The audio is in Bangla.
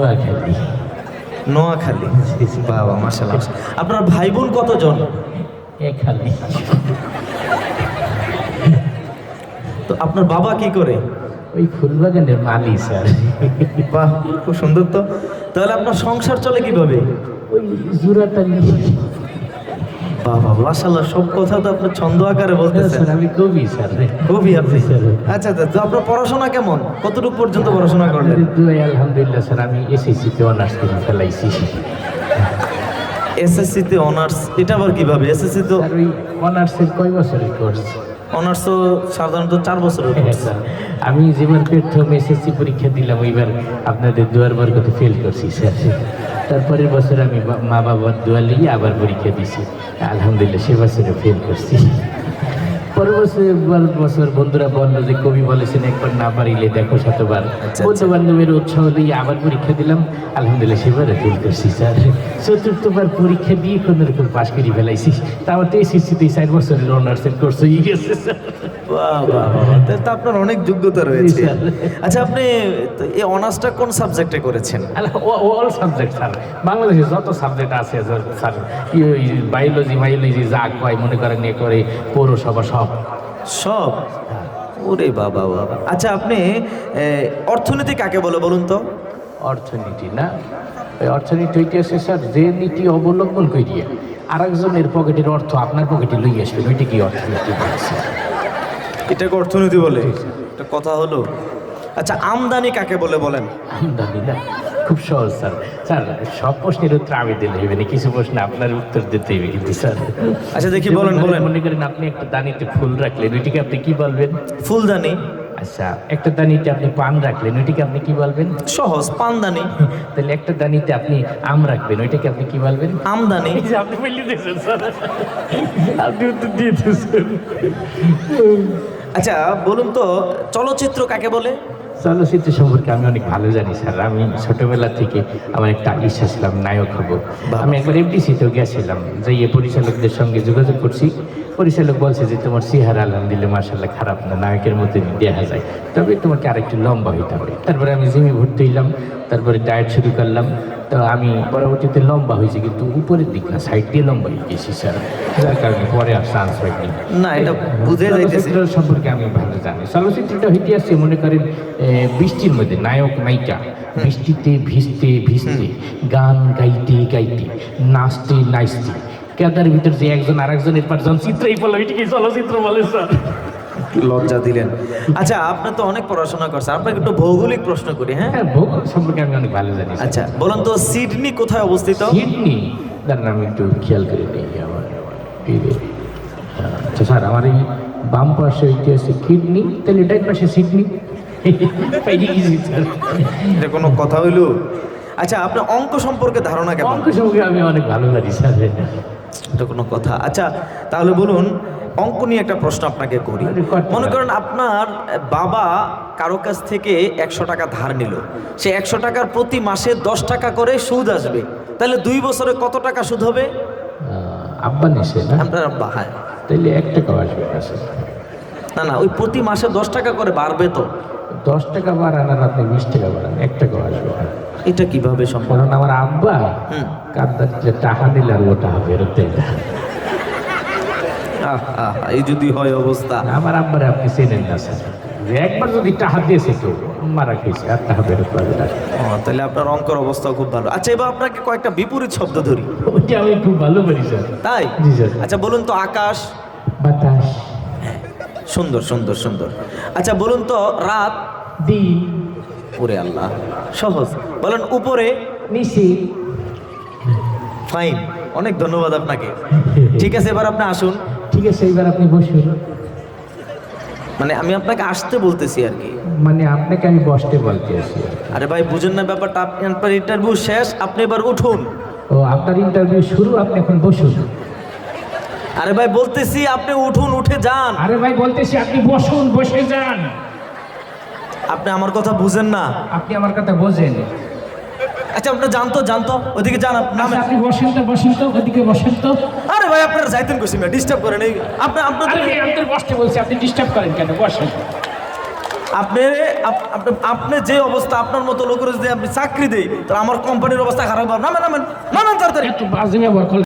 নোয়াখালী। নোয়াখালী। বাবা মাশাআল্লাহ। আপনার ভাই বোন কতজন? এখানে তো আপনার বাবা কি করে? ওই ফুলবাগানের মালি স্যার। বাহ, খুব সুন্দর। তো তাহলে আপনার সংসার চলে কিভাবে? ওই জুরাতালি। বাবা মাশাআল্লাহ, সব কথা তো আপনার ছন্দ আকারে বলতেছেন। স্যার আমি কবি স্যার। কবি আপনি? স্যার। আচ্ছা আচ্ছা, তো আপনার পড়াশোনা কেমন? কতটুকু পর্যন্ত পড়াশোনা করলেন? দুই আলহামদুলিল্লাহ স্যার, আমি এসএসসিতে অনার্স করে ফেলাইছি। এসএসসিতে অনার্স? এটা আবার কিভাবে? এসএসসি তো স্যার ওই অনার্সের কয় বছরের কোর্স? অনার্স তো সাধারণত 4 বছরের হ্যাঁ কোর্স। স্যার, আমি যেবার প্রথম এসএসসি পরীক্ষা দিলাম ওইবার আপনাদের দুয়ার বর্গতে ফেল করছি স্যার। তারপরের বছর আমি মা বাবার দোয়া লিয়ে আবার পরীক্ষা দিছি, আলহামদুলিল্লাহ সে বছরে ফেল করছি। পরের বছর বন্ধুরা বললো যে কবি বলেছেন একবার না পারিলে দেখো শতবার। বন্ধু বান্ধবের উৎসাহ দিয়ে আবার পরীক্ষা দিলাম, আলহামদুলিল্লাহ সেবারে ফেল করছি স্যার। চতুর্থবার পরীক্ষা দিয়ে কোনো রকম পাশ করে ফেলাইছি। তারপর তো এসএসসিতে 4 বছরের অনার্সের কোর্স হয়ে গেছে স্যার। বাহ বাহ বাহ, তাহলে তো আপনার অনেক যোগ্যতা রয়েছে। আচ্ছা, আপনি এই অনার্সটা কোন সাবজেক্টে করেছেন? অল সাবজেক্ট স্যার, বাংলাদেশে যত সাবজেক্ট আছে স্যার, বায়োলজি যা কয় মনে করেন এ করে পৌরসভা সব। ওরে বাবা বাবা। আচ্ছা, আপনি অর্থনীতি কাকে বলে বলুন তো? অর্থনীতি না, ওই অর্থনীতি হইতে আছে স্যার যে নীতি অবলম্বন করিয়া আরেকজনের পকেটের অর্থ আপনার পকেটে লই আসবেন, ওইটা কি অর্থনীতি বলছে? এটাকে অর্থনীতি বলে? এটা কথা হলো। আচ্ছা, আমদানি কাকে বলে বলেন? আমদানি না, খুব সহজ স্যার। স্যার সব প্রশ্নের উত্তর আমি দিলে হইবে না, কিছু প্রশ্ন আপনার উত্তর দিতে হইবে কিন্তু স্যার। আচ্ছা দেখি, বলেন বলেন। মনে করেন আপনি একটা দানিতে ফুল রাখলেন, ওইটিকে আপনি কি বলবেন? ফুলদানি। আচ্ছা, একটা দানিতে আপনি পান রাখলেন, ওইটিকে আপনি কি বলবেন? সহজ, পানদানি। তাহলে একটা দানিতে আপনি আম রাখবেন, ওইটাকে আপনি কি বলবেন? আমদানি। এই যে আপনি বলে দিয়েছেন স্যার, আপনি উত্তর দিয়ে দিয়েছেন। আচ্ছা বলুন তো, চলচ্চিত্র কাকে বলে? চলচ্চিত্র সম্পর্কে আমি অনেক ভালো জানি স্যার। আমি ছোটবেলা থেকে আমার একটা ইচ্ছা ছিলাম নায়ক হব। আমি একবার এফডিসিতেও গেছিলাম, যাইয়ে পরিচালকদের সঙ্গে যোগাযোগ করছি। পরিচালক বলছে যে তোমার চেহারা আলহামদুলিল্লাহ মাশাআল্লাহ খারাপ না, নায়কের মধ্যে দেখা যায়, তবে তোমাকে আরেকটু লম্বা হইতে হবে। তারপরে আমি জিমে ভর্তি হইলাম, তারপরে ডায়েট শুরু করলাম। তো আমি পরবর্তীতে লম্বা হয়েছি, কিন্তু উপরের দিক না, সাইড দিয়ে লম্বা হয়ে গেছি স্যার, যার কারণে পরে আর চান্স হয়নি। না, এটা বুঝে যাইতেছে। চলচ্চিত্র সম্পর্কে আমি ভালো জানি। চলচ্চিত্রটা হইতে আসছে মনে করেন বৃষ্টির মধ্যে নায়ক নায়িকা বৃষ্টিতে ভিজতে ভিজতে, গান গাইতে গাইতে, নাচতে নাচতে, কেদার ভিতর যে একজন আরেকজনের পারজন চিত্রই বলে, ওইটিকে চলচ্চিত্র বলে স্যার। লজ্জা দিলেন। আচ্ছা, আপনি তো অনেক পড়াশোনা করছেন, আপনাকে একটু ভৌগোলিক প্রশ্ন করি। হ্যাঁ, ভূগোল সম্পর্কে আমি অনেক ভালো জানি। আচ্ছা বলুন তো, সিডনি কোথায় অবস্থিত? সিডনি, দাঁড়ান আমি একটু খেয়াল করে নিই। আমার আচ্ছা স্যার, আমার এই বাম পাশে হইতে আছে কিডনি, তাহলে ডান পাশে সিডনি। এটা কোনো কথা হইলো? আচ্ছা, আপনার অঙ্ক সম্পর্কে ধারণা কেমন? অঙ্ক সম্পর্কে আমি অনেক ভালো জানি স্যার। এটা কোনো কথা? আচ্ছা তাহলে বলুন, অঙ্ক নিয়ে একটা প্রশ্ন আপনাকে করি। মনে করেন আপনার বাবা কারো কাছ থেকে 100 টাকা ধার নিল, সে 100 টাকার প্রতি মাসে 10 টাকা করে সুদ আসবে, তাহলে 2 বছরে কত টাকা সুদ হবে? আব্বা নিছে না? আপনার আব্বা? হ্যাঁ। তাহলে 1 টাকা আসবে না স্যার। না না, ওই প্রতি মাসে 10 টাকা করে বাড়বে তো। 10 টাকা বাড়ান আর আপনি 20 টাকা বাড়ান, 1 টাকা আসবে না। এটা কিভাবে সম্ভব? কারণ আমার আব্বা কাঁদার যে টাকা দিলে আর ওটা ফেরত দেয় না। এই যদি হয় অবস্থা। আমার আব্বারে আপনি চেনেন না স্যার, যে একবার যদি টাকা দিয়েছে কেউ মারা খেয়েছে আর টাকা ফেরত পাবে না। তাহলে আপনার অঙ্কের অবস্থা খুব ভালো। আচ্ছা, এবার আপনাকে কয়েকটা বিপরীত শব্দ ধরি। ওইটা আমি খুব ভালো পারি স্যার। তাই? জি স্যার। আচ্ছা বলুন তো, আকাশ। বাতাস। সুন্দর সুন্দর সুন্দর। আচ্ছা বলুন তো, রাত। দিন। ওরে আল্লাহ, সহজ। বলেন উপরে। নিচে। ফাইন, অনেক ধন্যবাদ আপনাকে। ঠিক আছে, এবার আপনি আসুন। ঠিক আছে, এবার আপনি বসুন। মানে আমি আপনাকে আসতে বলতেছি আর কি। মানে আপনাকে আমি বসতে বলতে আছি। আরে ভাই, বুঝেন না ব্যাপারটা? আপনার ইন্টারভিউ শেষ, আপনি এবার উঠুন। ও, আপনার ইন্টারভিউ শুরু, আপনি এখন বসুন। আরে ভাই বলতেছি আপনি উঠুন, উঠে যান। আরে ভাই বলতেছি আপনি বসুন, বসে যান। আপনি আমার কথা বুঝেন না। আপনি আমার কথা বোঝেন। আচ্ছা আপনি জানতো ওইদিকে যান। আচ্ছা, আপনি বসেন তো ওদিকে বসেন তো। আরে ভাই, আপনারা যাইতেন কইছি না, ডিস্টার্ব করেন। এই আপনার আরে ভাই, আমি তো বসতে বলছি, আপনি ডিস্টার্ব করেন কেন? বসেন। আপনি যে অবস্থা, আপনার মতো লোকের যদি আপনি চাকরি দেই, তাহলে আমার কোম্পানির অবস্থা খারাপ হবে। নামেন নামেন নামেন তাড়াতাড়ি। এত বাজে ব্যবহার করলে